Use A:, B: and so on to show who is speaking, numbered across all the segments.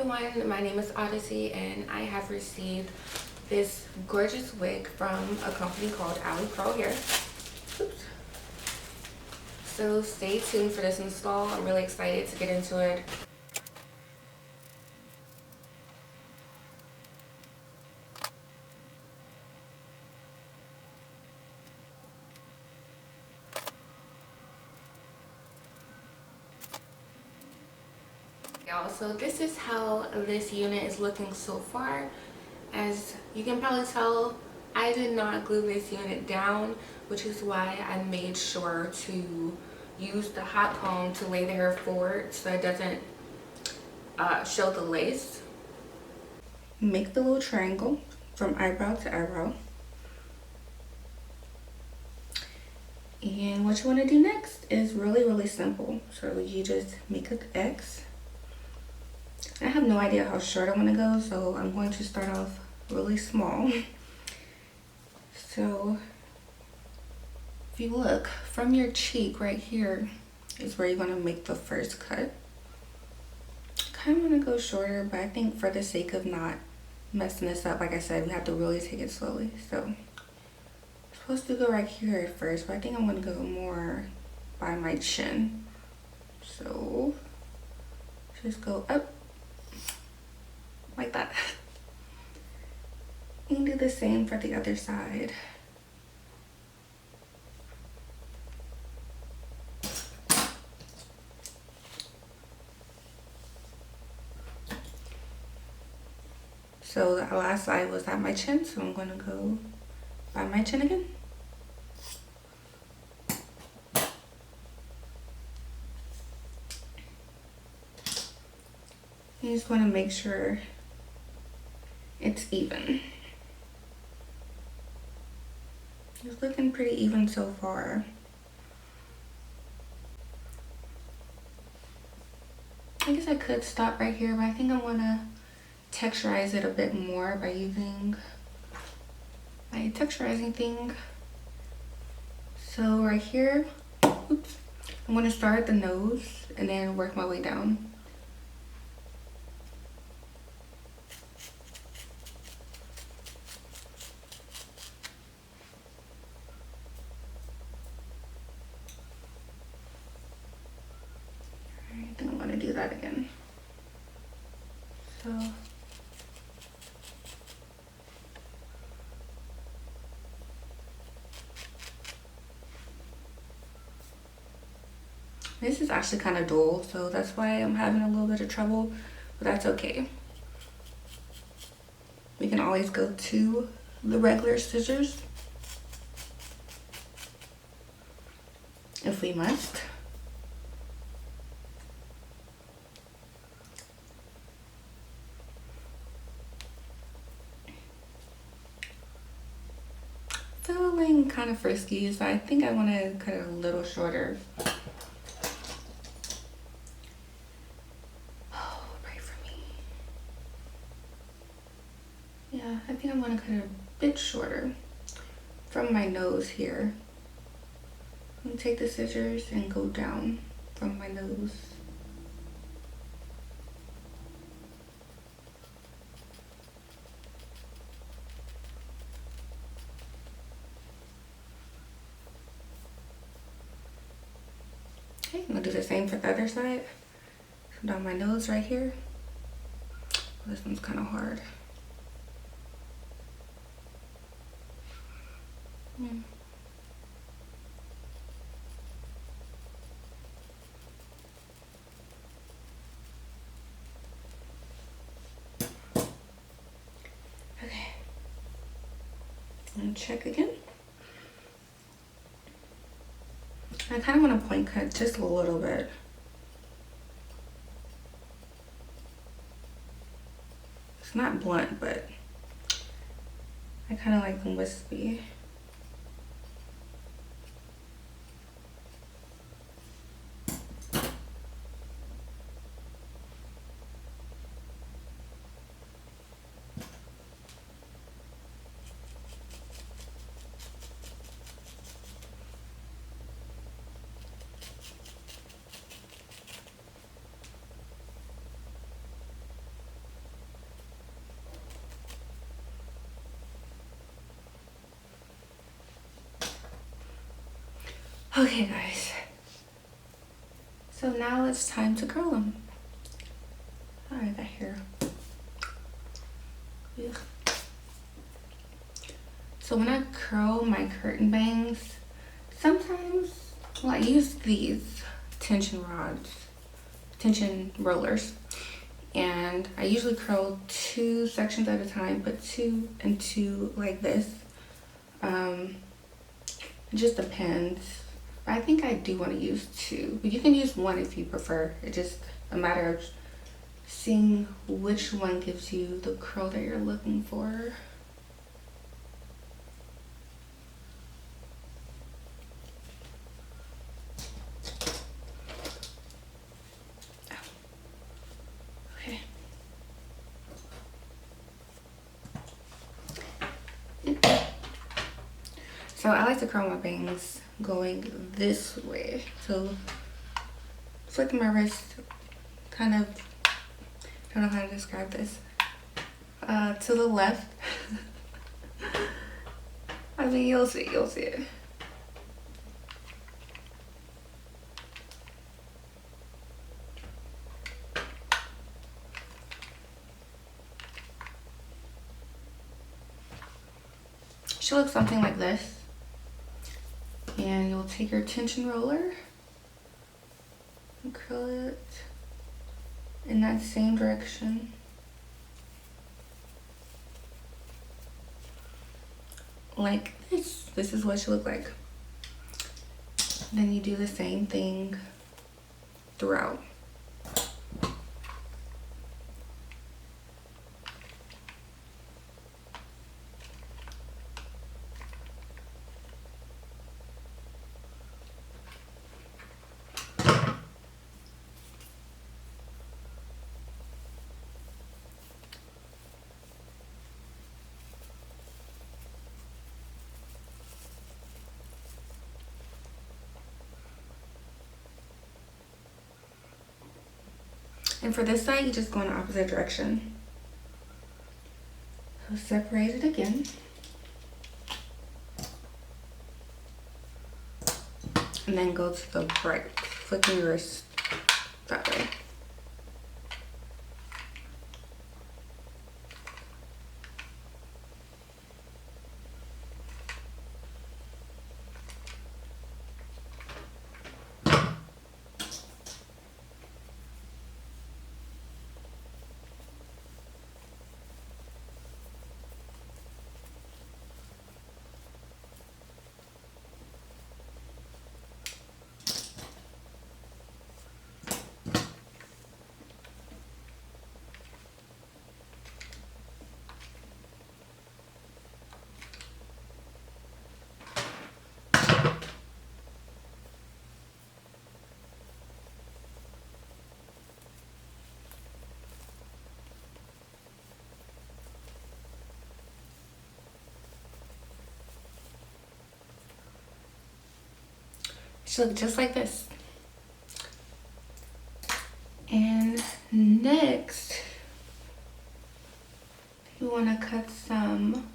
A: everyone, my name is Odyssey and I have received this gorgeous wig from a company called Alley Pro Hair. Oops. So stay tuned for this install. I'm really excited to get into it. Y'all, so this is how this unit is looking so far. As you can probably tell, I did not glue this unit down, which is why I made sure to use the hot comb to lay the hair forward so it doesn't show the lace. Make the little triangle from eyebrow to eyebrow. And what you want to do next is really simple. So you just make an X. I have no idea how short I want to go, so I'm going to start off really small. So if you look from your cheek right here is where you're going to make the first cut. Kind of want to go shorter, but I think for the sake of not messing this up, like I said, we have to really take it slowly. So I'm supposed to go right here at first, but I think I'm going to go more by my chin. So just go up like that. And do the same for the other side. So the last side was at my chin, so I'm going to go by my chin again. You just want to make sure it's even. It's looking pretty even so far. I guess I could stop right here, but I think I want to texturize it a bit more by using my texturizing thing. So right here, oops, I'm going to start at the nose and then work my way down. I think I'm going to do that again. So this is actually kind of dull, so that's why I'm having a little bit of trouble, but that's okay. We can always go to the regular scissors if we must. Feeling kind of frisky, so I think I want to cut it a little shorter. Oh, pray for me. Yeah, I think I want to cut it a bit shorter from my nose here. I'm gonna take the scissors and go down from my nose. Okay, I'm gonna do the same for the other side. So down my nose right here. This one's kind of hard. Okay. And check again. I kind of want to point cut just a little bit. It's not blunt, but I kind of like them wispy. Okay, guys. So now it's time to curl them. Alright, got hair. Ugh. So when I curl my curtain bangs, sometimes I use these tension rollers, and I usually curl 2 sections at a time, but 2 and 2 like this. It just depends. I think I do want to use 2, but you can use 1 if you prefer. It's just a matter of seeing which one gives you the curl that you're looking for. Okay. So I like to curl my bangs going this way. So flick my wrist, kind of, I don't know how to describe this, to the left. I mean, you'll see it. Should look something like this. And you'll take your tension roller and curl it in that same direction. Like this. This is what it should look like. Then you do the same thing throughout. And for this side, you just go in the opposite direction. So separate it again. And then go to the right, flicking your wrist that way. Should look just like this. And next, you want to cut some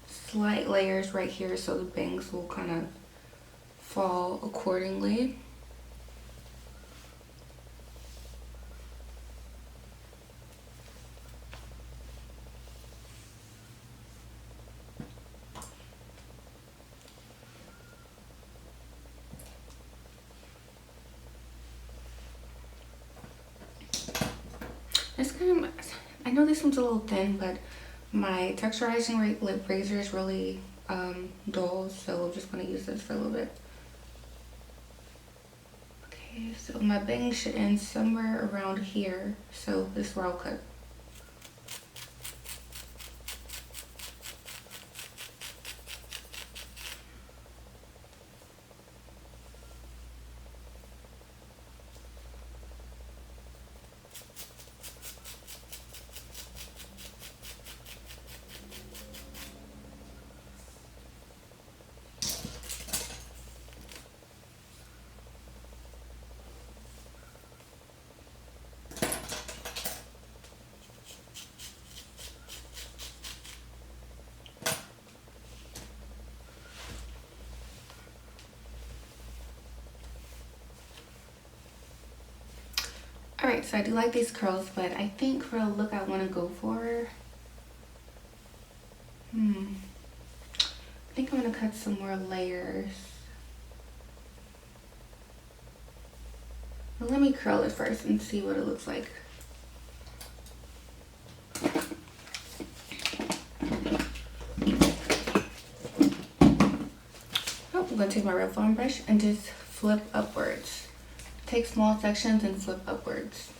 A: slight layers right here so the bangs will kind of fall accordingly. It's kind of, I know this one's a little thin, but my texturizing lip razor is really dull, so I'm just going to use this for a little bit. Okay, so my bang should end somewhere around here, so this is where I'll cut. Alright, so I do like these curls, but I think for a look I want to go for, I think I'm going to cut some more layers. Well, let me curl it first and see what it looks like. Oh, I'm going to take my Revlon brush and just flip upwards. Take small sections and flip upwards.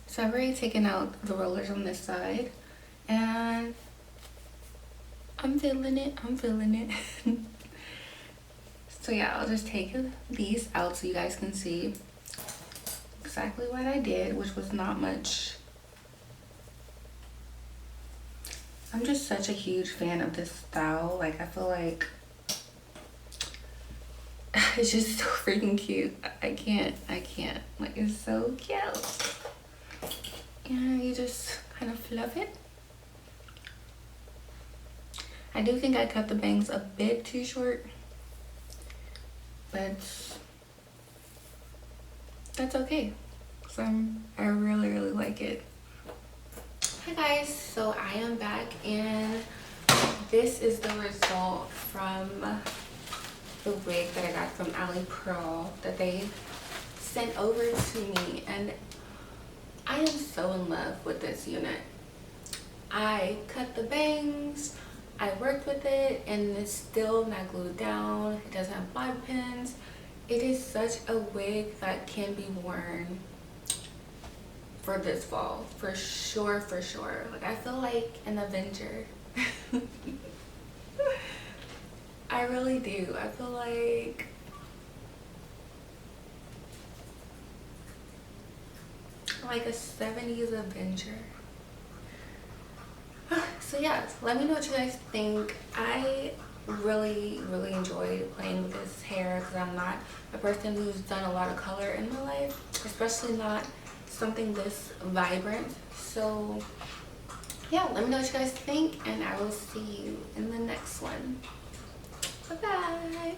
A: So I've already taken out the rollers on this side, and I'm feeling it, I'm feeling it. So yeah, I'll just take these out so you guys can see exactly what I did, which was not much. I'm just such a huge fan of this style. Like, I feel like it's just so freaking cute. I can't. Like, it's so cute. And you just kind of fluff it. I do think I cut the bangs a bit too short, but that's okay. So I really like it. Hi guys, so I am back, and this is the result from the wig that I got from Ali Pearl that they sent over to me, and I am so in love with this unit. I cut the bangs, I worked with it, and it's still not glued down. It doesn't have bobby pins. It is such a wig that can be worn for this fall, for sure. Like, I feel like an Avenger. I really do. I feel like a 70s Avenger. So yeah, let me know what you guys think. I really enjoyed playing with this hair because I'm not a person who's done a lot of color in my life, especially not something this vibrant. So yeah, let me know what you guys think, and I will see you in the next one. Bye bye.